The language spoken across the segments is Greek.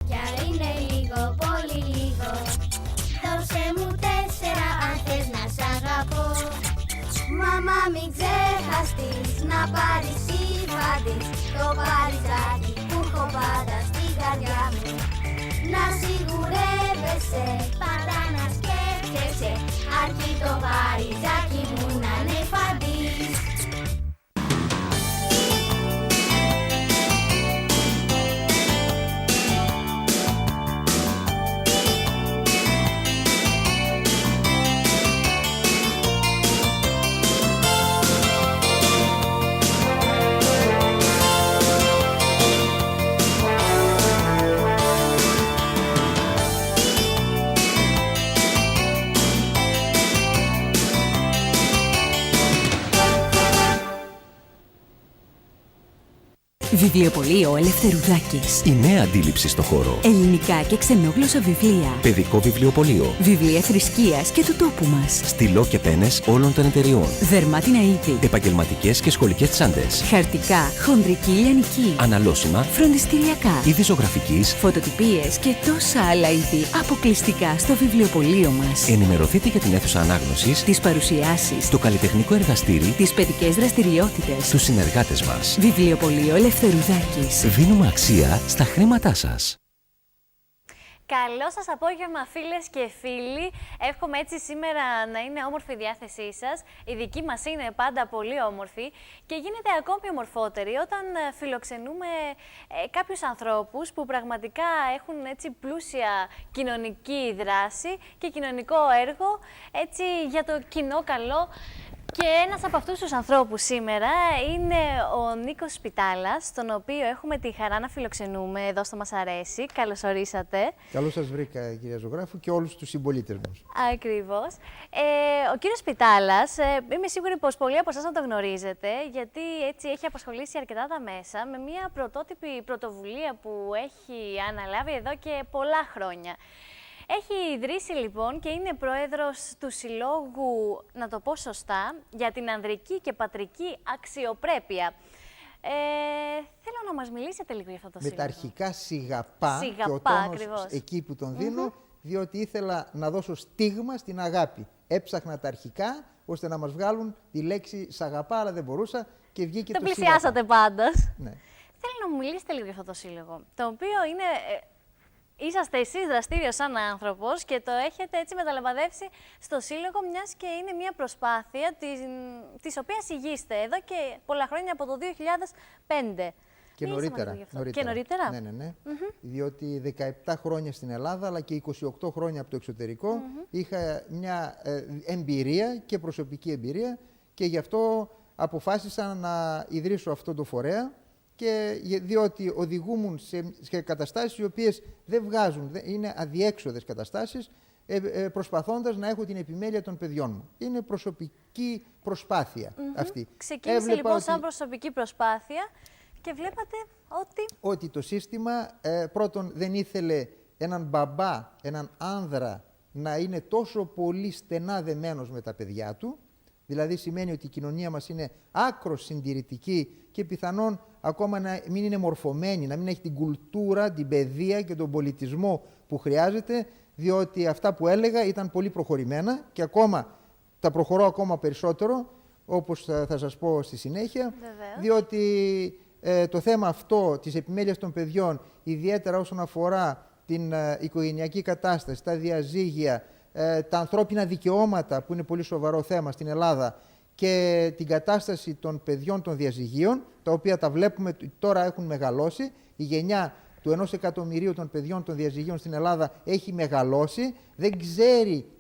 Κι αν είναι λίγο, πολύ λίγο, δώσε μου 4 αν θες να σ' αγαπώ. Μαμά μην ξεχαστείς να πάρεις σημάδι το παριζάκι που έχω πάντα στην καρδιά μου. Να σιγουρεύεσαι, πάντα να σκέφτεσαι, αρκεί το παριζάκι μου να είναι φαντής. Βιβλιοπωλείο Ελευθερουδάκης. Η νέα αντίληψη στο χώρο. Ελληνικά και ξενόγλωσσα βιβλία. Παιδικό βιβλιοπωλείο. Βιβλία θρησκείας και του τόπου μας. Στυλό και πένες όλων των εταιριών. Δερμάτινα είδη. Επαγγελματικές και σχολικές τσάντες. Χαρτικά, χονδρική λιανική. Αναλώσιμα. Φροντιστηριακά. Είδη ζωγραφικής. Φωτοτυπίες και τόσα άλλα είδη αποκλειστικά στο βιβλιοπωλείο μας. Ενημερωθείτε για την αίθουσα ανάγνωσης, Τις παρουσιάσεις, το καλλιτεχνικό εργαστήρι, τις παιδικές δραστηριότητες. τους συνεργάτες μας. Βιβλιοπωλείο Ελευθερουδάκης. Δίνουμε αξία στα χρήματά σας. Καλό σας απόγευμα, φίλες και φίλοι. Εύχομαι έτσι σήμερα να είναι όμορφη η διάθεσή σας. Η δική μας είναι πάντα πολύ όμορφη και γίνεται ακόμη ομορφότερη όταν φιλοξενούμε κάποιους ανθρώπους που πραγματικά έχουν έτσι πλούσια κοινωνική δράση και κοινωνικό έργο έτσι για το κοινό καλό. Και ένας από αυτούς τους ανθρώπους σήμερα είναι ο Νίκος Σπιτάλας, τον οποίο έχουμε τη χαρά να φιλοξενούμε εδώ στο Μας Αρέσει. Καλώς ορίσατε. Καλώς σας βρήκα, κυρία Ζωγράφου, και όλους τους συμπολίτες μας. Ακριβώς. Ο κύριος Σπιτάλας, είμαι σίγουρη πως πολλοί από εσάς να το γνωρίζετε, γιατί έτσι έχει απασχολήσει αρκετά τα μέσα με μια πρωτότυπη πρωτοβουλία που έχει αναλάβει εδώ και πολλά χρόνια. Έχει ιδρύσει λοιπόν και είναι πρόεδρος του Συλλόγου, να το πω σωστά, για την ανδρική και πατρική αξιοπρέπεια. Θέλω να μας μιλήσετε λίγο για αυτό το σύλλογο. Με τα αρχικά σιγαπά και ο Σιγαπά, τόνος ακριβώς. εκεί που τον δίνω, διότι ήθελα να δώσω στίγμα στην αγάπη. Έψαχνα τα αρχικά, ώστε να μας βγάλουν τη λέξη σαγαπά, αλλά δεν μπορούσα και βγήκε το σιγαπά. Το πλησιάσατε πάντως. Ναι. Θέλω να μου μιλήσετε λίγο για αυτό το σύλλογο, το οποίο είναι... Είσαστε εσείς δραστήριος σαν άνθρωπος και το έχετε έτσι μεταλαμπαδεύσει στο σύλλογο, μιας και είναι μια προσπάθεια της οποίας ηγείστε εδώ και πολλά χρόνια, από το 2005. Και νωρίτερα. Και νωρίτερα. Ναι. Διότι 17 χρόνια στην Ελλάδα, αλλά και 28 χρόνια από το εξωτερικό, είχα μια εμπειρία και προσωπική εμπειρία και γι' αυτό αποφάσισα να ιδρύσω αυτό το φορέα. Και διότι οδηγούμουν σε καταστάσεις οι οποίες δεν βγάζουν, είναι αδιέξοδες καταστάσεις, προσπαθώντας να έχω την επιμέλεια των παιδιών μου. Είναι προσωπική προσπάθεια αυτή. Ξεκίνησε λοιπόν σαν προσωπική προσπάθεια και βλέπατε ότι το σύστημα πρώτον δεν ήθελε έναν μπαμπά, έναν άνδρα να είναι τόσο πολύ στενά δεμένος με τα παιδιά του. Δηλαδή σημαίνει ότι η κοινωνία μας είναι άκρως συντηρητική και πιθανόν ακόμα να μην είναι μορφωμένη, να μην έχει την κουλτούρα, την παιδεία και τον πολιτισμό που χρειάζεται, διότι αυτά που έλεγα ήταν πολύ προχωρημένα και ακόμα τα προχωρώ ακόμα περισσότερο, όπως θα σας πω στη συνέχεια. Βεβαίως. Διότι το θέμα αυτό της επιμέλειας των παιδιών, ιδιαίτερα όσον αφορά την οικογενειακή κατάσταση, τα διαζύγια, τα ανθρώπινα δικαιώματα, που είναι πολύ σοβαρό θέμα στην Ελλάδα, και την κατάσταση των παιδιών των διαζυγίων, τα οποία τα βλέπουμε τώρα έχουν μεγαλώσει. Η γενιά του 1 εκατομμυρίου των παιδιών των διαζυγίων στην Ελλάδα έχει μεγαλώσει, δεν ξέρει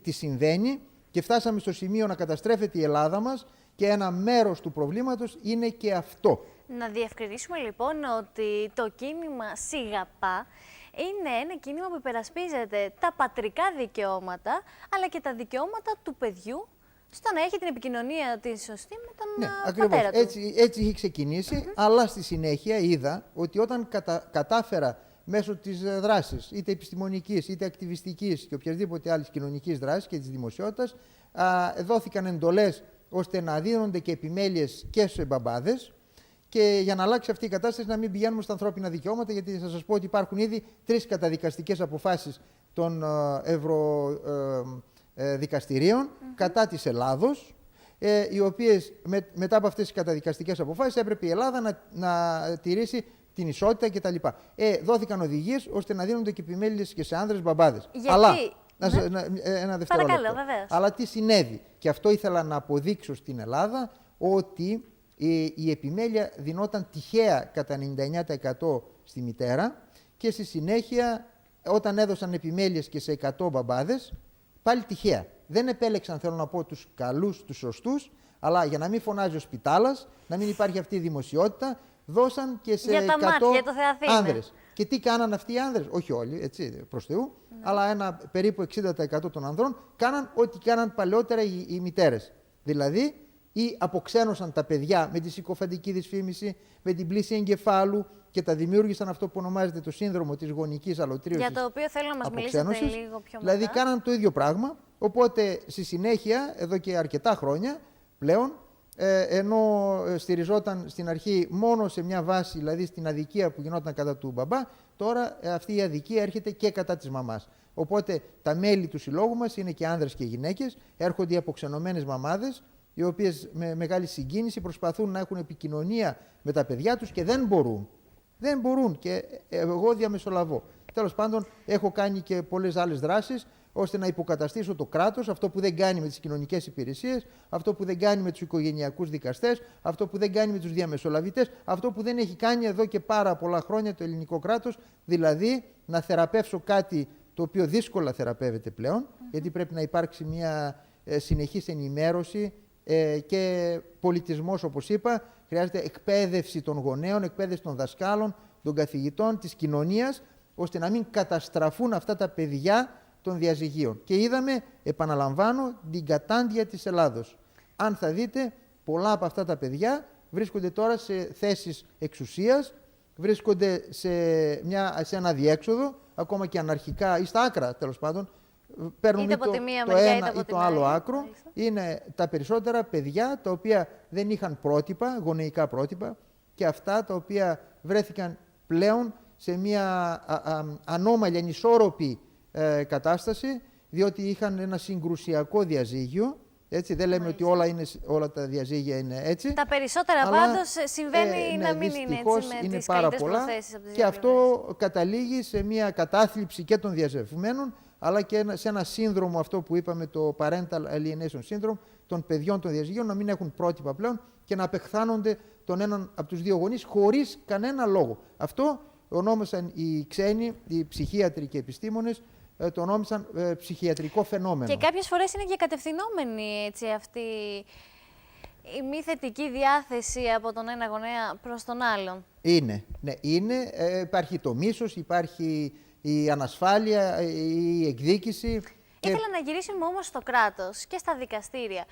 τι συμβαίνει και φτάσαμε στο σημείο να καταστρέφεται η Ελλάδα μας και ένα μέρος του προβλήματος είναι και αυτό. Να διευκρινίσουμε λοιπόν ότι το κίνημα Σιγαπά είναι ένα κίνημα που υπερασπίζεται τα πατρικά δικαιώματα, αλλά και τα δικαιώματα του παιδιού στο να έχει την επικοινωνία τη σωστή με τον πατέρα του. Έτσι είχε ξεκινήσει, αλλά στη συνέχεια είδα ότι όταν κατάφερα μέσω της δράσης, είτε επιστημονικής, είτε ακτιβιστικής και οποιασδήποτε άλλης κοινωνικής δράσης και της δημοσιότητας, δόθηκαν εντολές ώστε να δίνονται και επιμέλειες και σε μπαμπάδες και για να αλλάξει αυτή η κατάσταση να μην πηγαίνουμε στα ανθρώπινα δικαιώματα, γιατί θα σας πω ότι υπάρχουν ήδη 3 καταδικαστικές αποφάσεις των ευρωδικαστηρίων κατά της Ελλάδος, οι οποίες μετά από αυτές τις καταδικαστικές αποφάσεις έπρεπε η Ελλάδα να τηρήσει την ισότητα κτλ. Δόθηκαν οδηγίες ώστε να δίνονται και επιμέλειες και σε άνδρες μπαμπάδες. Γιατί? Αλλά, ένα δευτερόλεπτο. Παρακαλώ, βεβαίως. Αλλά τι συνέβη? Και αυτό ήθελα να αποδείξω στην Ελλάδα, ότι η επιμέλεια δινόταν τυχαία κατά 99% στη μητέρα και στη συνέχεια όταν έδωσαν επιμέλειες και σε 100 μπαμπάδες, πάλι τυχαία. Δεν επέλεξαν, θέλω να πω, τους καλούς, τους σωστούς, αλλά για να μην φωνάζει ο σπιτάλας, να μην υπάρχει αυτή η δημοσιότητα, δώσαν και σε 100 άνδρες. Και τι κάναν αυτοί οι άνδρες? Όχι όλοι, έτσι, προς Θεού, αλλά περίπου 60% των ανδρών κάναν ό,τι κάναν παλαιότερα οι μητέρες. Δηλαδή, ή αποξένωσαν τα παιδιά με τη συκοφαντική δυσφήμιση, με την πλήση εγκεφάλου και τα δημιούργησαν αυτό που ονομάζεται το σύνδρομο της γονικής αλωτρίωσης. Για το οποίο θέλω να μας μιλήσετε λίγο πιο μετά. Δηλαδή, κάναν το ίδιο πράγμα. Οπότε, στη συνέχεια, εδώ και αρκετά χρόνια πλέον, ενώ στηριζόταν στην αρχή μόνο σε μια βάση, δηλαδή στην αδικία που γινόταν κατά του μπαμπά, τώρα αυτή η αδικία έρχεται και κατά της μαμάς. Οπότε τα μέλη του συλλόγου μας είναι και άνδρες και γυναίκες, έρχονται οι αποξενωμένες μαμάδες, οι οποίες με μεγάλη συγκίνηση προσπαθούν να έχουν επικοινωνία με τα παιδιά τους και δεν μπορούν. Δεν μπορούν και εγώ διαμεσολαβώ. Τέλος πάντων, έχω κάνει και πολλές άλλες δράσεις ώστε να υποκαταστήσω το κράτος, αυτό που δεν κάνει με τις κοινωνικές υπηρεσίες, αυτό που δεν κάνει με τους οικογενειακούς δικαστές, αυτό που δεν κάνει με τους διαμεσολαβητές, αυτό που δεν έχει κάνει εδώ και πάρα πολλά χρόνια το ελληνικό κράτος, δηλαδή να θεραπεύσω κάτι το οποίο δύσκολα θεραπεύεται πλέον, γιατί πρέπει να υπάρξει μια συνεχής ενημέρωση και πολιτισμός, όπως είπα. Χρειάζεται εκπαίδευση των γονέων, εκπαίδευση των δασκάλων, των καθηγητών, της κοινωνίας, ώστε να μην καταστραφούν αυτά τα παιδιά των διαζυγίων. Και είδαμε, επαναλαμβάνω, την κατάντια της Ελλάδος. Αν θα δείτε, πολλά από αυτά τα παιδιά βρίσκονται τώρα σε θέσεις εξουσίας, βρίσκονται σε ένα διέξοδο, ακόμα και αναρχικά ή στα άκρα, τέλος πάντων, παίρνουν είτε το ένα ή το άλλο άκρο. Είναι τα περισσότερα παιδιά τα οποία δεν είχαν πρότυπα, γονεϊκά πρότυπα, και αυτά τα οποία βρέθηκαν πλέον σε μια ανώμαλη, ανισόρροπη κατάσταση, διότι είχαν ένα συγκρουσιακό διαζύγιο. Έτσι, δεν λέμε ότι όλα τα διαζύγια είναι έτσι. Τα περισσότερα πάντως συμβαίνει να μην είναι έτσι, με είναι τις πάρα καλύτερες πολλά, προθέσεις από τις και αυτό καταλήγει σε μια κατάθλιψη και των διαζευμένων, αλλά και σε ένα σύνδρομο, αυτό που είπαμε, το parental alienation syndrome, των παιδιών των διαζυγίων να μην έχουν πρότυπα πλέον και να απεχθάνονται τον έναν από τους δύο γονείς χωρίς κανένα λόγο. Αυτό ονόμασαν οι ξένοι, οι ψυχίατροι και επιστήμονες, το ονόμασαν ψυχιατρικό φαινόμενο. Και κάποιες φορές είναι και κατευθυνόμενη έτσι, αυτή η μη θετική διάθεση από τον ένα γονέα προς τον άλλον. Είναι, ναι, είναι. Υπάρχει το μίσος, υπάρχει η ανασφάλεια, η εκδίκηση. Ήθελα να γυρίσουμε όμως στο κράτος και στα δικαστήρια.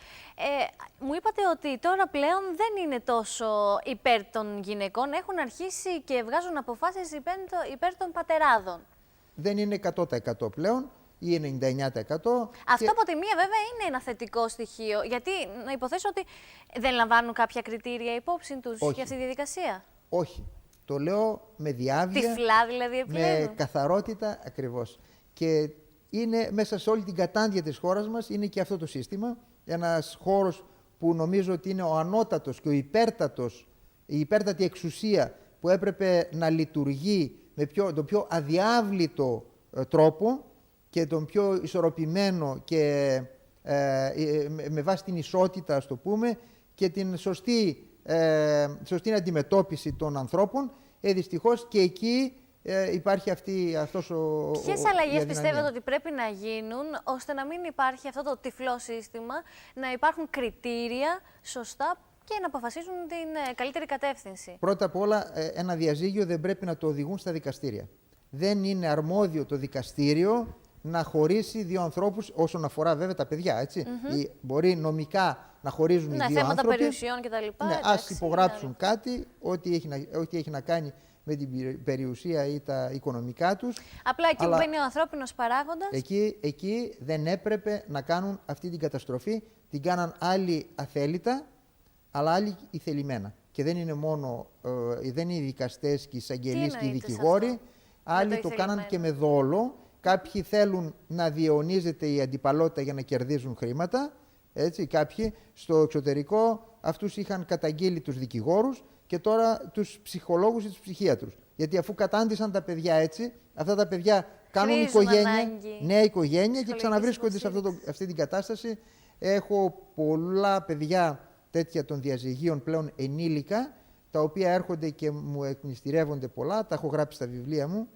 Μου είπατε ότι τώρα πλέον δεν είναι τόσο υπέρ των γυναικών, έχουν αρχίσει και βγάζουν αποφάσεις υπέρ των πατεράδων. Δεν είναι 100% πλέον ή 99%. Αυτό από τη μία βέβαια είναι ένα θετικό στοιχείο, γιατί να υποθέσω ότι δεν λαμβάνουν κάποια κριτήρια υπόψη τους για αυτή τη διαδικασία. Όχι. Το λέω με διάβια, τυφλά δηλαδή επιλέγουν. Με καθαρότητα ακριβώς. Και είναι μέσα σε όλη την κατάντια της χώρας μας, είναι και αυτό το σύστημα. Ένας χώρος που νομίζω ότι είναι ο ανώτατος και ο υπέρτατος, η υπέρτατη εξουσία που έπρεπε να λειτουργεί με τον πιο αδιάβλητο τρόπο και τον πιο ισορροπημένο και με βάση την ισότητα, ας το πούμε, και την σωστή αντιμετώπιση των ανθρώπων. Δυστυχώς και εκεί υπάρχει αυτός ο Ποιες αλλαγές πιστεύετε ότι πρέπει να γίνουν ώστε να μην υπάρχει αυτό το τυφλό σύστημα, να υπάρχουν κριτήρια σωστά και να αποφασίζουν την καλύτερη κατεύθυνση? Πρώτα απ' όλα, ένα διαζύγιο δεν πρέπει να το οδηγούν στα δικαστήρια. Δεν είναι αρμόδιο το δικαστήριο να χωρίσει δύο ανθρώπους, όσον αφορά βέβαια τα παιδιά, έτσι. Μπορεί νομικά να χωρίζουν οι δύο θέματα άνθρωποι. περιουσιών κτλ. Ναι, ας υπογράψουν κάτι, ό,τι έχει να κάνει με την περιουσία ή τα οικονομικά τους. Απλά εκεί που μπαίνει ο ανθρώπινος παράγοντας. Εκεί δεν έπρεπε να κάνουν αυτή την καταστροφή. Την κάναν άλλοι αθέλητα, αλλά άλλοι ηθελημένα. και δεν είναι μόνο δεν είναι οι δικαστές και οι εισαγγελείς και οι εννοείται σε δικηγόροι, αυτό? άλλοι Με το το κάναν ηθελημένο. και με δόλο. Κάποιοι θέλουν να διαιωνίζεται η αντιπαλότητα για να κερδίζουν χρήματα. Έτσι, κάποιοι στο εξωτερικό αυτούς είχαν καταγγείλει τους δικηγόρους και τώρα τους ψυχολόγους ή τους ψυχίατρους. Γιατί αφού κατάντησαν τα παιδιά έτσι, αυτά τα παιδιά κάνουν Χρήζουν οικογένεια, ανάγκη νέα οικογένεια και ψυχολογικής ξαναβρίσκονται σε υποστήριξης. αυτή την κατάσταση. Έχω πολλά παιδιά τέτοια των διαζυγίων πλέον ενήλικα, τα οποία έρχονται και μου εκμυστηρεύονται πολλά, τα έχω γράψει στα βιβλία μου.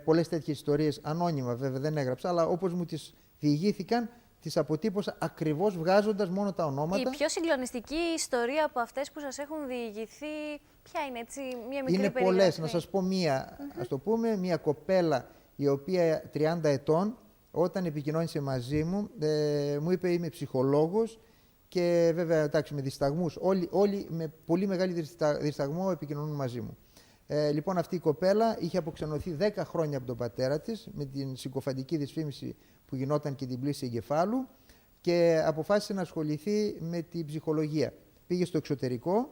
Πολλές τέτοιες ιστορίες, ανώνυμα βέβαια δεν έγραψα, αλλά όπως μου τις διηγήθηκαν, τις αποτύπωσα ακριβώς βγάζοντας μόνο τα ονόματα. Η πιο συγκλονιστική ιστορία από αυτές που σας έχουν διηγηθεί, ποια είναι, έτσι, μια μικρή Είναι περιγραφή? πολλές. Να σας πω μία. Ας το πούμε, μία κοπέλα η οποία 30 ετών, όταν επικοινώνησε μαζί μου, μου είπε είμαι ψυχολόγος και βέβαια εντάξει, με δισταγμούς. Όλοι με πολύ μεγάλη δισταγμό επικοινωνούν μαζί μου. Λοιπόν, αυτή η κοπέλα είχε αποξενωθεί 10 χρόνια από τον πατέρα της με την συγκοφαντική δυσφήμιση που γινόταν και την πλήση εγκεφάλου και αποφάσισε να ασχοληθεί με την ψυχολογία. Πήγε στο εξωτερικό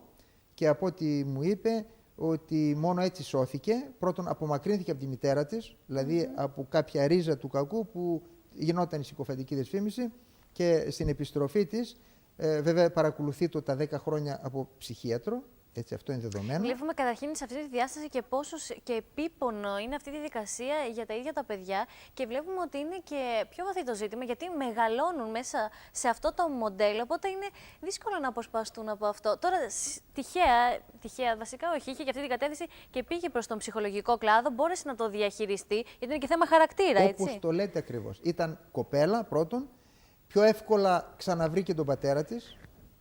και από ό,τι μου είπε ότι μόνο έτσι σώθηκε. Πρώτον, απομακρύνθηκε από τη μητέρα της, δηλαδή από κάποια ρίζα του κακού που γινόταν η συγκοφαντική δυσφήμιση, και στην επιστροφή της, βέβαια παρακολουθεί το τα 10 χρόνια από ψυχίατρο. Έτσι, αυτό είναι δεδομένο. Βλέπουμε καταρχήν σε αυτή τη διάσταση και πόσο και επίπονο είναι αυτή τη δικασία για τα ίδια τα παιδιά και βλέπουμε ότι είναι και πιο βαθύ το ζήτημα γιατί μεγαλώνουν μέσα σε αυτό το μοντέλο, οπότε είναι δύσκολο να αποσπαστούν από αυτό. Τώρα, τυχαία βασικά όχι, είχε και αυτή την κατεύθυνση και πήγε προς τον ψυχολογικό κλάδο, μπόρεσε να το διαχειριστεί, γιατί είναι και θέμα χαρακτήρα, έτσι. Όπως το λέτε ακριβώς. Ήταν κοπέλα πρώτον, πιο εύκολα ξαναβρήκε τον πατέρα της.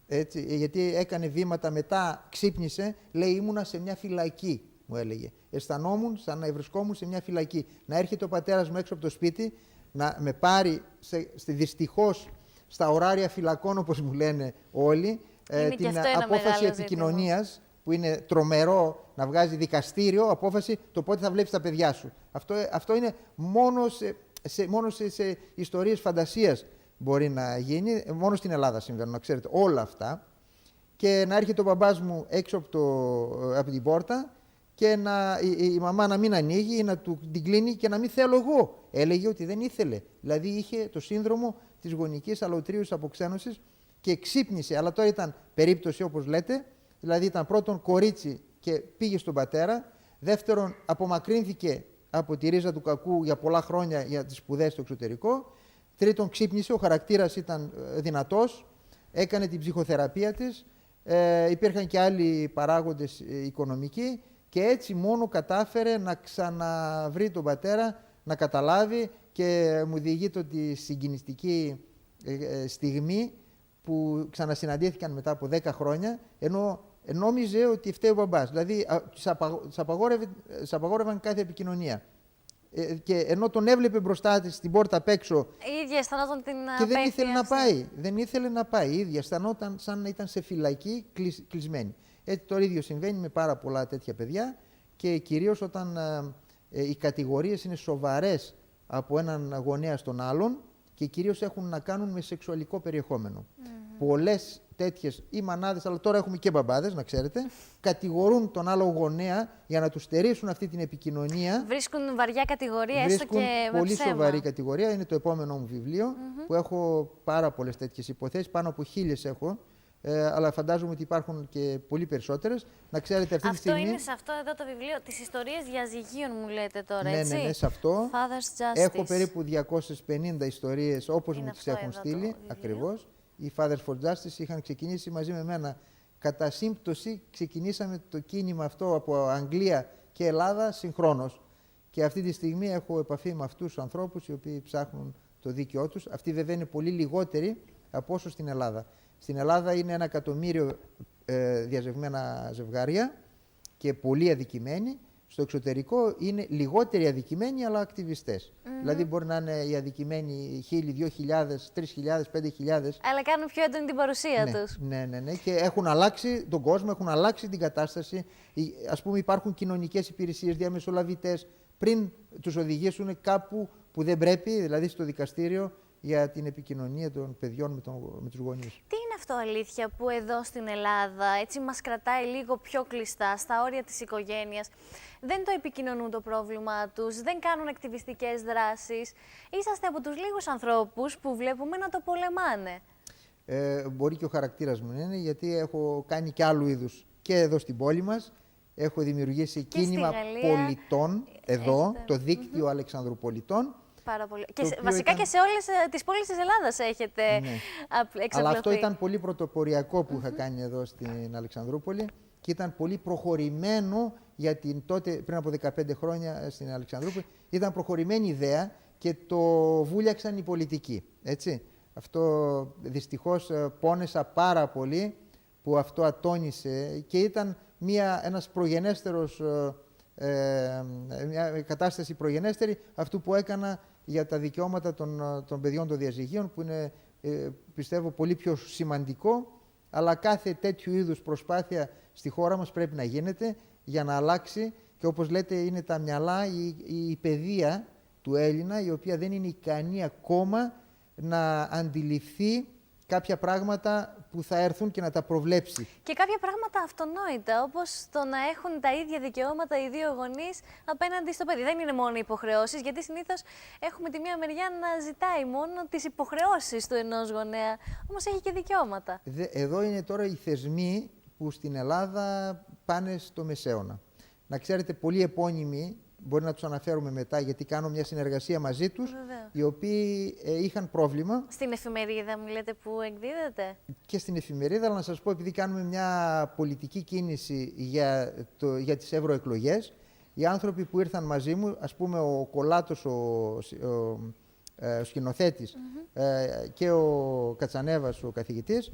Έτσι, γιατί έκανε βήματα, μετά ξύπνησε, λέει ήμουνα σε μια φυλακή, μου έλεγε. Αισθανόμουν σαν να βρισκόμουν σε μια φυλακή. Να έρχεται ο πατέρας μου έξω από το σπίτι, να με πάρει, δυστυχώς, στα ωράρια φυλακών, όπως μου λένε όλοι, την απόφαση επικοινωνίας, που είναι τρομερό να βγάζει δικαστήριο, απόφαση το πότε θα βλέπεις τα παιδιά σου. Αυτό είναι μόνο σε ιστορίες φαντασίας. Μπορεί να γίνει, μόνο στην Ελλάδα συμβαίνουν, να ξέρετε, όλα αυτά. Και να έρχεται ο μπαμπάς μου έξω από την πόρτα και η μαμά να μην ανοίγει ή να την κλείνει και να μην θέλω εγώ. Έλεγε ότι δεν ήθελε. Δηλαδή είχε το σύνδρομο της γονικής αλωτρίους αποξένωσης και ξύπνησε. Αλλά τώρα ήταν περίπτωση όπως λέτε, δηλαδή ήταν πρώτον κορίτσι και πήγε στον πατέρα. Δεύτερον, απομακρύνθηκε από τη ρίζα του κακού για πολλά χρόνια για τις σπουδές στο εξωτερικό. Τρίτον, ξύπνησε, ο χαρακτήρας ήταν δυνατός, έκανε την ψυχοθεραπεία της, υπήρχαν και άλλοι παράγοντες οικονομικοί και έτσι μόνο κατάφερε να ξαναβρει τον πατέρα, να καταλάβει, και μου διηγείται ότι συγκινηστική στιγμή που ξανασυναντήθηκαν μετά από 10 χρόνια, ενώ νόμιζε ότι φταίει ο μπαμπάς, δηλαδή της απαγόρευαν κάθε επικοινωνία. Και ενώ τον έβλεπε μπροστά της στην πόρτα απ' έξω. Η ίδια αισθανόταν την και δεν ήθελε να αυτή. πάει. Δεν ήθελε να πάει. Η ίδια αισθανόταν σαν να ήταν σε φυλακή κλεισμένη. Έτσι το ίδιο συμβαίνει με πάρα πολλά τέτοια παιδιά και κυρίως όταν οι κατηγορίες είναι σοβαρές από έναν γονέα στον άλλον και κυρίως έχουν να κάνουν με σεξουαλικό περιεχόμενο. Πολλές τέτοιες ή μανάδες, αλλά τώρα έχουμε και μπαμπάδες, να ξέρετε, κατηγορούν τον άλλο γονέα για να του στερήσουν αυτή την επικοινωνία. Βρίσκουν βαριά κατηγορία, έστω Βρίσκουν και με πολύ ψέμα. σοβαρή κατηγορία. Είναι το επόμενό μου βιβλίο, που έχω πάρα πολλές τέτοιες υποθέσεις, πάνω από 1000 έχω, αλλά φαντάζομαι ότι υπάρχουν και πολύ περισσότερες. Να ξέρετε αυτή τη στιγμή... Αυτό είναι σε αυτό εδώ το βιβλίο, τις ιστορίες διαζυγίων μου λέτε τώρα, Ναι, έτσι. ναι, σε αυτό. Father's Justice. Έχω περίπου 250 ιστορίες όπως Είναι μου τις αυτό έχουν εδώ το στείλει, βιβλίο. ακριβώς. Οι Fathers for Justice είχαν ξεκινήσει μαζί με μένα. Κατά σύμπτωση ξεκινήσαμε το κίνημα αυτό από Αγγλία και Ελλάδα συγχρόνως. Και αυτή τη στιγμή έχω επαφή με αυτούς τους ανθρώπους οι οποίοι ψάχνουν το δίκαιό τους. Αυτοί βέβαια είναι πολύ λιγότεροι από όσο στην Ελλάδα. Στην Ελλάδα είναι 1 εκατομμύριο διαζευμένα ζευγάρια και πολύ αδικημένοι. Στο εξωτερικό είναι λιγότεροι αδικημένοι, αλλά ακτιβιστές. Δηλαδή μπορεί να είναι οι αδικημένοι 1.000, 2.000, 3.000, 5.000. Αλλά κάνουν πιο έντονη την παρουσία τους. Ναι. Και έχουν αλλάξει τον κόσμο, έχουν αλλάξει την κατάσταση. Ας πούμε υπάρχουν κοινωνικές υπηρεσίες, διαμεσολαβητές, πριν τους οδηγήσουν κάπου που δεν πρέπει, δηλαδή στο δικαστήριο, για την επικοινωνία των παιδιών με τους γονείς. Τι είναι αυτό αλήθεια που εδώ στην Ελλάδα έτσι μας κρατάει λίγο πιο κλειστά στα όρια της οικογένειας? Δεν το επικοινωνούν το πρόβλημά τους, δεν κάνουν ακτιβιστικές δράσεις. Είσαστε από τους λίγους ανθρώπους που βλέπουμε να το πολεμάνε. Μπορεί και ο χαρακτήρας μου είναι, γιατί έχω κάνει και άλλου είδους και εδώ στην πόλη μας. Έχω δημιουργήσει Και κίνημα στη Γαλλία, πολιτών εδώ, έχετε. το δίκτυο Αλεξανδροπολιτών. Πάρα πολύ. Το οποίο Βασικά ήταν... και σε όλες τις πόλεις της Ελλάδας έχετε εξαπλωθεί. Αλλά αυτό ήταν πολύ πρωτοποριακό που είχα κάνει εδώ στην Αλεξανδρούπολη και ήταν πολύ προχωρημένο για την τότε, πριν από 15 χρόνια στην Αλεξανδρούπολη, ήταν προχωρημένη ιδέα και το βούλιαξαν οι πολιτικοί. Έτσι. Αυτό δυστυχώς πόνεσα πάρα πολύ που αυτό ατώνησε και ήταν ένας προγενέστερος, μια κατάσταση προγενέστερη αυτού που έκανα για τα δικαιώματα των παιδιών των διαζυγίων, που είναι, πιστεύω, πολύ πιο σημαντικό, αλλά κάθε τέτοιου είδους προσπάθεια στη χώρα μας πρέπει να γίνεται για να αλλάξει και όπως λέτε είναι τα μυαλά, η παιδεία του Έλληνα, η οποία δεν είναι ικανή ακόμα να αντιληφθεί κάποια πράγματα που θα έρθουν και να τα προβλέψει. Και κάποια πράγματα αυτονόητα, όπως το να έχουν τα ίδια δικαιώματα οι δύο γονείς απέναντι στο παιδί. Δεν είναι μόνο οι υποχρεώσεις, γιατί συνήθως έχουμε τη μία μεριά να ζητάει μόνο τις υποχρεώσεις του ενός γονέα, όμως έχει και δικαιώματα. Εδώ είναι τώρα οι θεσμοί που στην Ελλάδα πάνε στο μεσαίωνα. Να ξέρετε, πολλοί επώνυμοι, μπορεί να τους αναφέρουμε μετά, γιατί κάνω μια συνεργασία μαζί τους, Βεβαίως. οι οποίοι είχαν πρόβλημα. Στην εφημερίδα μου λέτε που εκδίδεται. Και στην εφημερίδα, αλλά να σας πω, επειδή κάνουμε μια πολιτική κίνηση για τις ευρωεκλογές, οι άνθρωποι που ήρθαν μαζί μου, ας πούμε ο Κολάτος, ο σκηνοθέτης, και ο Κατσανέβας, ο καθηγητής,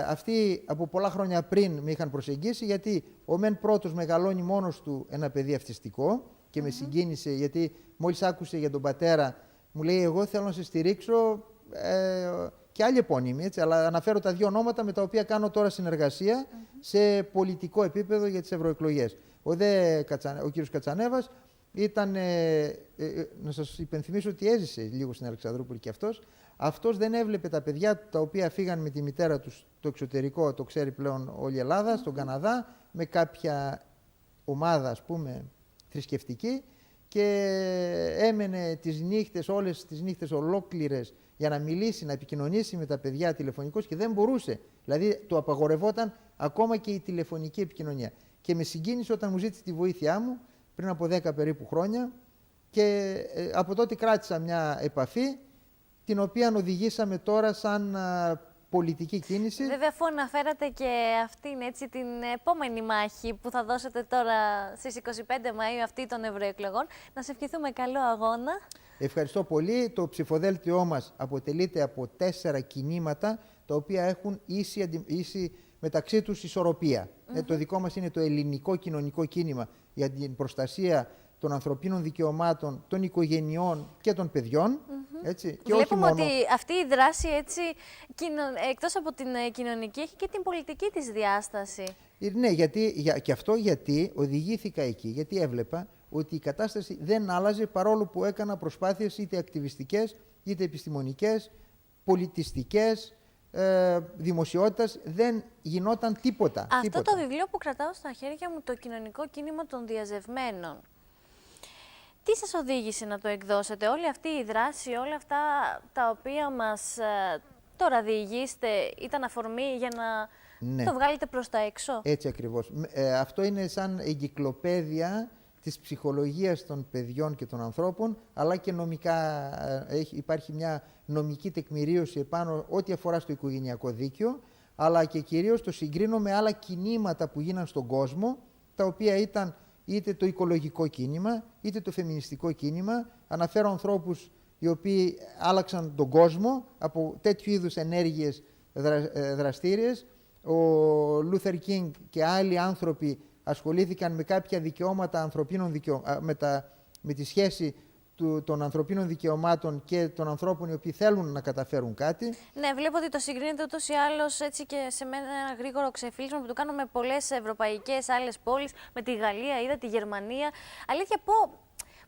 αυτοί από πολλά χρόνια πριν με είχαν προσεγγίσει, γιατί ο μεν πρώτος μεγαλώνει μόνος του ένα παιδί αυτιστικό και με συγκίνησε, γιατί μόλις άκουσε για τον πατέρα, μου λέει: εγώ θέλω να σε στηρίξω, και άλλοι επώνυμοι, έτσι, αλλά αναφέρω τα δύο ονόματα με τα οποία κάνω τώρα συνεργασία σε πολιτικό επίπεδο για τις ευρωεκλογές. Ο κύριος Κατσανέβας ήταν, να σας υπενθυμίσω ότι έζησε λίγο στην Αλεξανδρούπολη και αυτός. Αυτός δεν έβλεπε τα παιδιά του, τα οποία φύγαν με τη μητέρα τους στο εξωτερικό, το ξέρει πλέον όλη η Ελλάδα, στον Καναδά, με κάποια ομάδα, ας πούμε, θρησκευτική, και έμενε τις νύχτες, όλες τις νύχτες ολόκληρες για να μιλήσει, να επικοινωνήσει με τα παιδιά τηλεφωνικώς και δεν μπορούσε. Δηλαδή του απαγορευόταν ακόμα και η τηλεφωνική επικοινωνία. Και με συγκίνησε όταν μου ζήτησε τη βοήθειά μου πριν από 10 περίπου χρόνια και από τότε κράτησα μια επαφή, την οποία οδηγήσαμε τώρα σαν πολιτική κίνηση. Βέβαια, αφού αναφέρατε και αυτήν, έτσι, την επόμενη μάχη που θα δώσετε τώρα στις 25 Μαΐου, αυτή των ευρωεκλογών, να σε ευχηθούμε καλό αγώνα. Ευχαριστώ πολύ. Το ψηφοδέλτιό μας αποτελείται από 4 κινήματα, τα οποία έχουν ίση μεταξύ τους ισορροπία. Το δικό μας είναι το ελληνικό κοινωνικό κίνημα για την προστασία των ανθρωπίνων δικαιωμάτων, των οικογενειών και των παιδιών. Έτσι, και βλέπουμε όχι μόνο... ότι αυτή η δράση, έτσι, εκτός από την κοινωνική, έχει και την πολιτική της διάσταση. Ναι, και αυτό γιατί οδηγήθηκα εκεί, γιατί έβλεπα ότι η κατάσταση δεν άλλαζε, παρόλο που έκανα προσπάθειες είτε ακτιβιστικές, είτε επιστημονικές, πολιτιστικές, δημοσιότητας, δεν γινόταν τίποτα. Αυτό το βιβλίο που κρατάω στα χέρια μου, το κοινωνικό κίνημα των διαζευμένων, τι σας οδήγησε να το εκδώσετε? Όλη αυτή η δράση, όλα αυτά τα οποία μας τώρα διηγείστε, ήταν αφορμή για να το βγάλετε προς τα έξω? Έτσι ακριβώς. Αυτό είναι σαν εγκυκλοπαίδεια της ψυχολογίας των παιδιών και των ανθρώπων, αλλά και νομικά. Υπάρχει μια νομική τεκμηρίωση επάνω ό,τι αφορά στο οικογενειακό δίκαιο, αλλά και κυρίως το συγκρίνω με άλλα κινήματα που γίναν στον κόσμο, τα οποία ήταν είτε το οικολογικό κίνημα, είτε το φεμινιστικό κίνημα. Αναφέρω ανθρώπους οι οποίοι άλλαξαν τον κόσμο από τέτοιου είδους ενέργειες δραστήριες. Ο Λούθερ Κίνγκ και άλλοι άνθρωποι ασχολήθηκαν με κάποια δικαιώματα ανθρωπίνων με τη σχέση των ανθρωπίνων δικαιωμάτων και των ανθρώπων οι οποίοι θέλουν να καταφέρουν κάτι. Ναι, βλέπω ότι το συγκρίνεται ούτως ή άλλως, έτσι, και σε ένα γρήγορο ξεφύλισμα που το κάνουμε με πολλές ευρωπαϊκές άλλες πόλεις, με τη Γαλλία, είδα τη Γερμανία. Αλήθεια,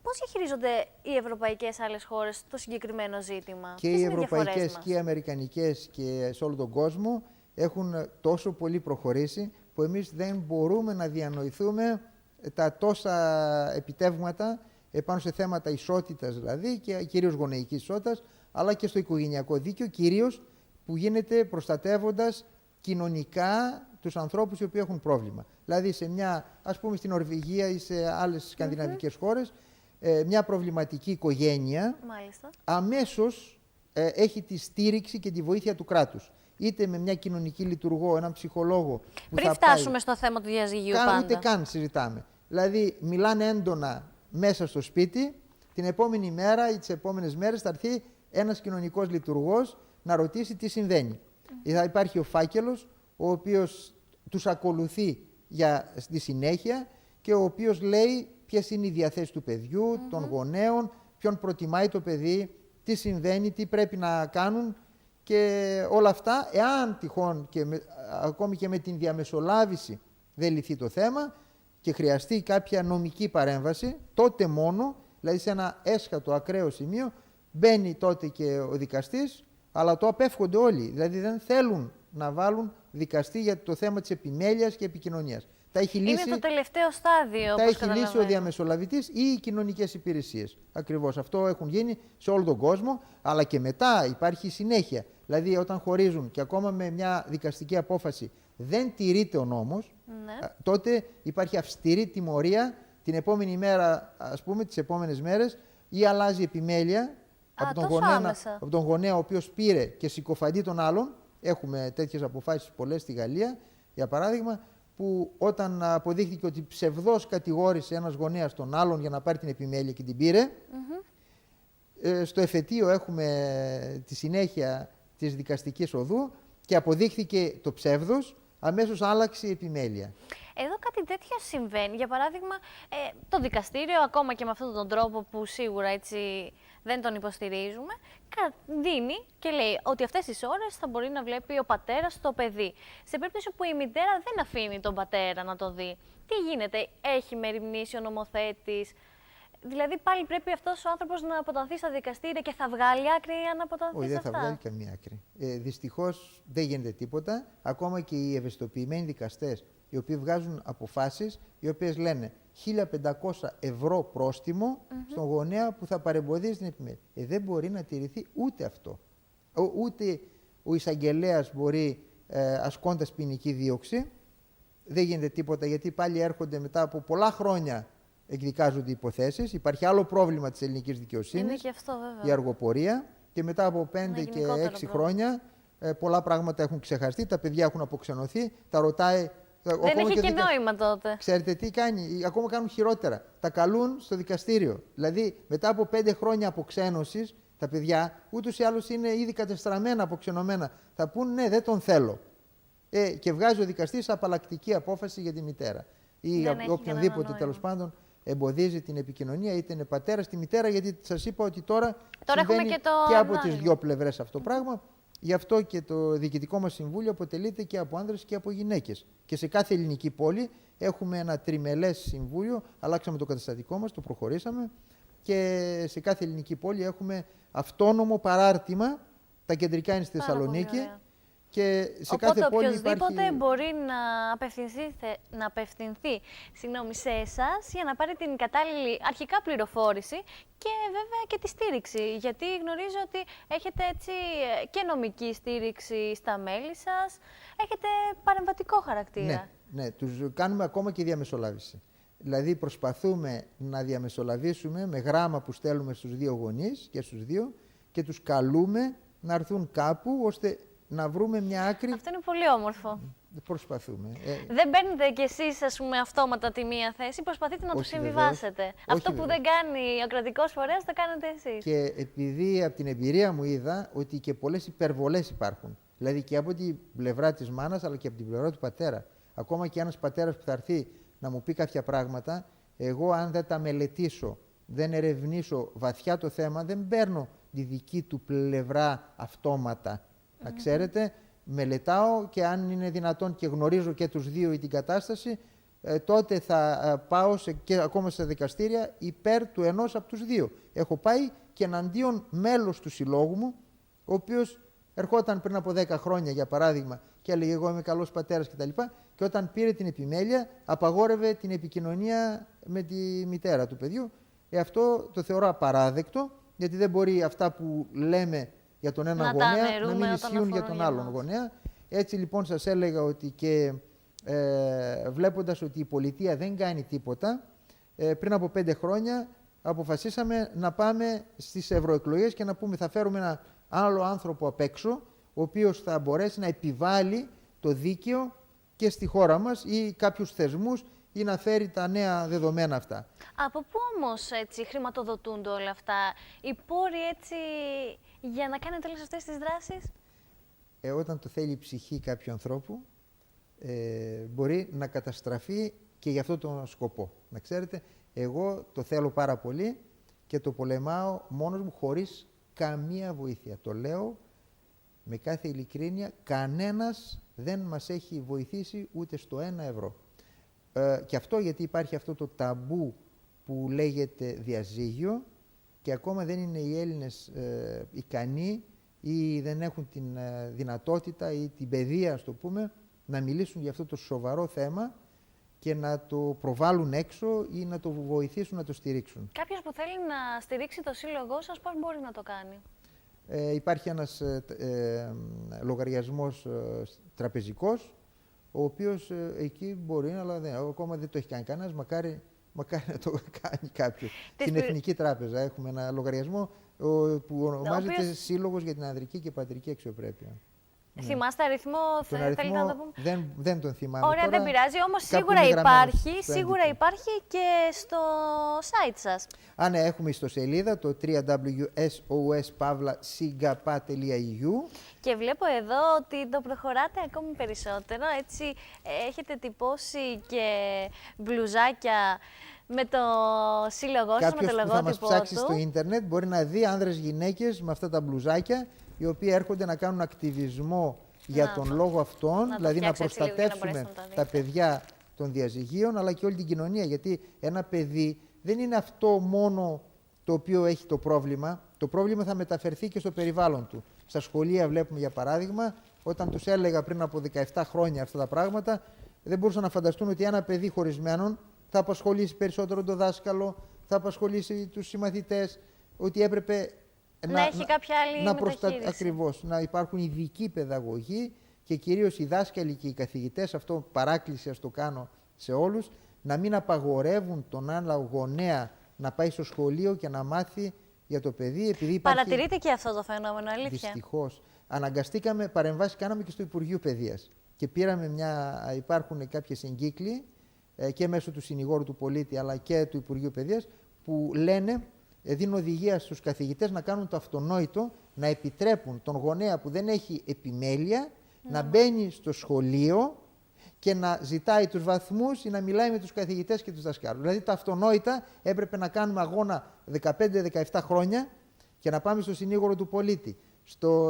πώς διαχειρίζονται οι ευρωπαϊκές άλλες χώρες το συγκεκριμένο ζήτημα? Και οι ευρωπαϊκές και οι αμερικανικές και σε όλο τον κόσμο έχουν τόσο πολύ προχωρήσει που εμείς δεν μπορούμε να διανοηθούμε τα τόσα επιτεύγματα πάνω σε θέματα ισότητας δηλαδή και κυρίως γονεϊκής ισότητας, αλλά και στο οικογενειακό δίκαιο, κυρίως που γίνεται προστατεύοντας κοινωνικά τους ανθρώπους οι οποίοι έχουν πρόβλημα. Δηλαδή σε μια, ας πούμε στην Νορβηγία ή σε άλλες σκανδιναβικές χώρες, μια προβληματική οικογένεια Μάλιστα. αμέσως έχει τη στήριξη και τη βοήθεια του κράτους. Είτε με μια κοινωνική λειτουργό, έναν ψυχολόγο που Πριν θα φτάσουμε πάει, στο θέμα του διαζυγίου πάντα. ούτε καν συζητάμε. Δηλαδή μιλάνε έντονα μέσα στο σπίτι, την επόμενη μέρα ή τις επόμενες μέρες θα έρθει ένας κοινωνικός λειτουργός να ρωτήσει τι συμβαίνει. Θα υπάρχει ο φάκελος, ο οποίος τους ακολουθεί στη συνέχεια και ο οποίος λέει ποιες είναι οι διαθέσεις του παιδιού, των γονέων, ποιον προτιμάει το παιδί, τι συμβαίνει, τι πρέπει να κάνουν και όλα αυτά, εάν τυχόν και ακόμη και με την διαμεσολάβηση δεν λυθεί το θέμα και χρειαστεί κάποια νομική παρέμβαση, τότε μόνο, δηλαδή σε ένα έσχατο ακραίο σημείο, μπαίνει τότε και ο δικαστής, αλλά το απέφχονται όλοι. Δηλαδή δεν θέλουν να βάλουν δικαστή για το θέμα της επιμέλειας και επικοινωνίας. Τα έχει λύσει, είναι το τελευταίο στάδιο. τα έχει λύσει ο διαμεσολαβητής ή οι κοινωνικές υπηρεσίες. Ακριβώς αυτό έχουν γίνει σε όλο τον κόσμο, αλλά και μετά υπάρχει συνέχεια. Δηλαδή όταν χωρίζουν και ακόμα με μια δικαστική απόφαση δεν τηρείται ο νόμος, τότε υπάρχει αυστηρή τιμωρία την επόμενη μέρα, ας πούμε, τις επόμενες μέρες, ή αλλάζει επιμέλεια από τον γονέα ο οποίος πήρε και συκοφαντεί τον άλλον. Έχουμε τέτοιες αποφάσεις πολλές στη Γαλλία, για παράδειγμα, που όταν αποδείχθηκε ότι ψευδώς κατηγόρησε ένας γονέας τον άλλον για να πάρει την επιμέλεια και την πήρε, στο εφετείο έχουμε τη συνέχεια της δικαστικής οδού και αποδείχθηκε το ψεύδος, αμέσως άλλαξε η επιμέλεια. Εδώ κάτι τέτοιο συμβαίνει. Για παράδειγμα, το δικαστήριο, ακόμα και με αυτόν τον τρόπο που σίγουρα έτσι δεν τον υποστηρίζουμε, δίνει και λέει ότι αυτές τις ώρες θα μπορεί να βλέπει ο πατέρας το παιδί. Σε περίπτωση που η μητέρα δεν αφήνει τον πατέρα να το δει, τι γίνεται, έχει μεριμνήσει ο νομοθέτης? Δηλαδή πάλι πρέπει αυτός ο άνθρωπος να αποτανθεί στα δικαστήρια και θα βγάλει άκρη αν αποτανθεί? Όχι, δεν θα βγάλει καμία άκρη. Δυστυχώς δεν γίνεται τίποτα. Ακόμα και οι ευαισθητοποιημένοι δικαστές, οι οποίοι βγάζουν αποφάσεις, οι οποίες λένε 1.500 ευρώ πρόστιμο στον γονέα που θα παρεμποδίσει την επιμέλεια. Δεν μπορεί να τηρηθεί ούτε αυτό. Ούτε ο εισαγγελέας μπορεί, ασκώντας ποινική δίωξη, δεν γίνεται τίποτα, γιατί πάλι έρχονται μετά από πολλά χρόνια, εκδικάζονται υποθέσεις. Υπάρχει άλλο πρόβλημα της ελληνικής δικαιοσύνης, είναι και αυτό, βέβαια, η αργοπορία, και μετά από 5 και 6 χρόνια πολλά πράγματα έχουν ξεχαστεί, τα παιδιά έχουν αποξενωθεί, τα ρωτάει. Δεν έχει και νόημα τότε. Ξέρετε τι κάνει, ακόμα κάνουν χειρότερα. Τα καλούν στο δικαστήριο. Δηλαδή, μετά από 5 χρόνια αποξένωσης, τα παιδιά ούτως ή άλλως είναι ήδη κατεστραμμένα, αποξενωμένα. Θα πούν ναι, δεν τον θέλω. Και βγάζει ο δικαστής απαλλακτική απόφαση για τη μητέρα. Ή οποιονδήποτε τέλος πάντων εμποδίζει την επικοινωνία, είτε είναι πατέρας, τη μητέρα, γιατί σας είπα ότι τώρα συμβαίνει και από τις δύο πλευρές αυτό το πράγμα. Γι' αυτό και το διοικητικό μας συμβούλιο αποτελείται και από άνδρες και από γυναίκες. Και σε κάθε ελληνική πόλη έχουμε ένα τριμελές συμβούλιο, αλλάξαμε το καταστατικό μας, το προχωρήσαμε, και σε κάθε ελληνική πόλη έχουμε αυτόνομο παράρτημα, τα κεντρικά είναι στη Θεσσαλονίκη. Και σε οπότε κάθε πόλη οποιοδήποτε μπορεί να απευθυνθεί σε εσάς για να πάρει την κατάλληλη αρχικά πληροφόρηση και βέβαια και τη στήριξη. Γιατί γνωρίζω ότι έχετε έτσι και νομική στήριξη στα μέλη σας, έχετε παρεμβατικό χαρακτήρα. Ναι, τους κάνουμε ακόμα και διαμεσολάβηση. Δηλαδή προσπαθούμε να διαμεσολαβήσουμε με γράμμα που στέλνουμε στους δύο γονείς και στους δύο και τους καλούμε να έρθουν κάπου ώστε να βρούμε μια άκρη. Αυτό είναι πολύ όμορφο. Προσπαθούμε. Δεν παίρνετε κι εσείς, ας πούμε, αυτόματα τη μία θέση, προσπαθείτε να το συμβιβάσετε. Αυτό που δεν κάνει ο κρατικός φορέας, το κάνετε εσείς. Και επειδή από την εμπειρία μου είδα ότι και πολλές υπερβολές υπάρχουν. Δηλαδή και από την πλευρά της μάνας, αλλά και από την πλευρά του πατέρα. Ακόμα και ένας πατέρας που θα έρθει να μου πει κάποια πράγματα, εγώ αν δεν τα μελετήσω, δεν ερευνήσω βαθιά το θέμα, δεν παίρνω τη δική του πλευρά αυτόματα. Να ξέρετε, μελετάω και αν είναι δυνατόν και γνωρίζω και τους δύο ή την κατάσταση, τότε θα πάω και ακόμα στα δικαστήρια υπέρ του ενός από τους δύο. Έχω πάει και εναντίον μέλος του συλλόγου μου, ο οποίος ερχόταν πριν από 10 χρόνια, για παράδειγμα, και έλεγε εγώ είμαι καλός πατέρας κτλ. Και όταν πήρε την επιμέλεια, απαγόρευε την επικοινωνία με τη μητέρα του παιδιού. Αυτό το θεωρώ απαράδεκτο, γιατί δεν μπορεί αυτά που λέμε για τον ένα γονέα να μην ισχύουν για τον άλλον γονέα. Έτσι λοιπόν σας έλεγα ότι και βλέποντας ότι η πολιτεία δεν κάνει τίποτα, πριν από 5 χρόνια αποφασίσαμε να πάμε στις ευρωεκλογές και να πούμε θα φέρουμε ένα άλλο άνθρωπο απ' έξω, ο οποίος θα μπορέσει να επιβάλλει το δίκαιο και στη χώρα μας ή κάποιους θεσμούς ή να φέρει τα νέα δεδομένα αυτά. Από πού όμως έτσι χρηματοδοτούνται όλα αυτά, οι πόροι έτσι για να κάνετε όλες αυτές τις δράσεις? Όταν το θέλει η ψυχή κάποιου ανθρώπου, μπορεί να καταστραφεί και για αυτόν τον σκοπό. Να ξέρετε, εγώ το θέλω πάρα πολύ και το πολεμάω μόνος μου χωρίς καμία βοήθεια. Το λέω με κάθε ειλικρίνεια, κανένας δεν μας έχει βοηθήσει ούτε στο 1 ευρώ. Και αυτό γιατί υπάρχει αυτό το ταμπού που λέγεται διαζύγιο και ακόμα δεν είναι οι Έλληνες ικανοί ή δεν έχουν την δυνατότητα ή την παιδεία, ας το πούμε, να μιλήσουν για αυτό το σοβαρό θέμα και να το προβάλλουν έξω ή να το βοηθήσουν να το στηρίξουν. Κάποιος που θέλει να στηρίξει το σύλλογό σας, πώς μπορεί να το κάνει? Υπάρχει ένας λογαριασμός τραπεζικός, ο οποίος εκεί μπορεί, αλλά ακόμα δεν το έχει κάνει κανένας, μακάρι να το κάνει κάποιος. Στην Εθνική Τράπεζα έχουμε ένα λογαριασμό που ονομάζεται Σύλλογος για την Ανδρική και Πατρική Αξιοπρέπεια. Θυμάστε αριθμό, θέλετε να το πούμε? Δεν τον θυμάμαι. Ωραία, τώρα, δεν πειράζει, όμως σίγουρα υπάρχει και στο site σας. Ναι, έχουμε ιστοσελίδα το www.sos.sigapa.eu. Και βλέπω εδώ ότι το προχωράτε ακόμη περισσότερο, έτσι έχετε τυπώσει και μπλουζάκια με το σύλλογό σας, με το λογότυπο του. Κάποιος που θα μας ψάξει στο ίντερνετ μπορεί να δει άνδρες γυναίκες με αυτά τα μπλουζάκια, οι οποίοι έρχονται να κάνουν ακτιβισμό για τον λόγο αυτόν, δηλαδή να προστατεύσουμε τα παιδιά των διαζυγίων, αλλά και όλη την κοινωνία. Γιατί ένα παιδί δεν είναι αυτό μόνο το οποίο έχει το πρόβλημα. Το πρόβλημα θα μεταφερθεί και στο περιβάλλον του. Στα σχολεία βλέπουμε, για παράδειγμα, όταν τους έλεγα πριν από 17 χρόνια αυτά τα πράγματα, δεν μπορούσαν να φανταστούν ότι ένα παιδί χωρισμένον θα απασχολήσει περισσότερο τον δάσκαλο, θα απασχολήσει τους συμμαθητές, ότι έπρεπε να έχει κάποια άλλη μεταχείριση. Ακριβώς, να υπάρχουν ειδικοί παιδαγωγοί και κυρίως οι δάσκαλοι και οι καθηγητές, αυτό παράκληση ας το κάνω σε όλους, να μην απαγορεύουν τον άλλο γονέα να πάει στο σχολείο και να μάθει για το παιδί. Επειδή παρατηρείτε και αυτό το φαινόμενο, αλήθεια? Δυστυχώς. Αναγκαστήκαμε, παρεμβάσεις κάναμε και στο Υπουργείο Παιδείας. Και πήραμε υπάρχουν κάποιες εγκύκλοι και μέσω του συνηγόρου του πολίτη αλλά και του Υπουργείου Παιδείας που λένε, δίνουν οδηγία στους καθηγητές να κάνουν το αυτονόητο, να επιτρέπουν τον γονέα που δεν έχει επιμέλεια να μπαίνει στο σχολείο και να ζητάει τους βαθμούς ή να μιλάει με τους καθηγητές και τους δασκάλους. Δηλαδή τα αυτονόητα έπρεπε να κάνουμε αγώνα 15-17 χρόνια και να πάμε στο συνήγορο του πολίτη,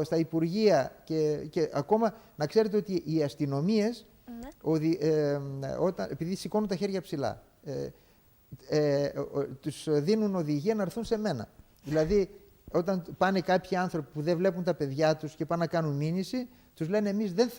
στα Υπουργεία και ακόμα να ξέρετε ότι οι αστυνομίες, επειδή σηκώνουν τα χέρια ψηλά, τους δίνουν οδηγία να έρθουν σε μένα. Δηλαδή, όταν πάνε κάποιοι άνθρωποι που δεν βλέπουν τα παιδιά τους και πάνε να κάνουν μήνυση, τους λένε εμείς δεν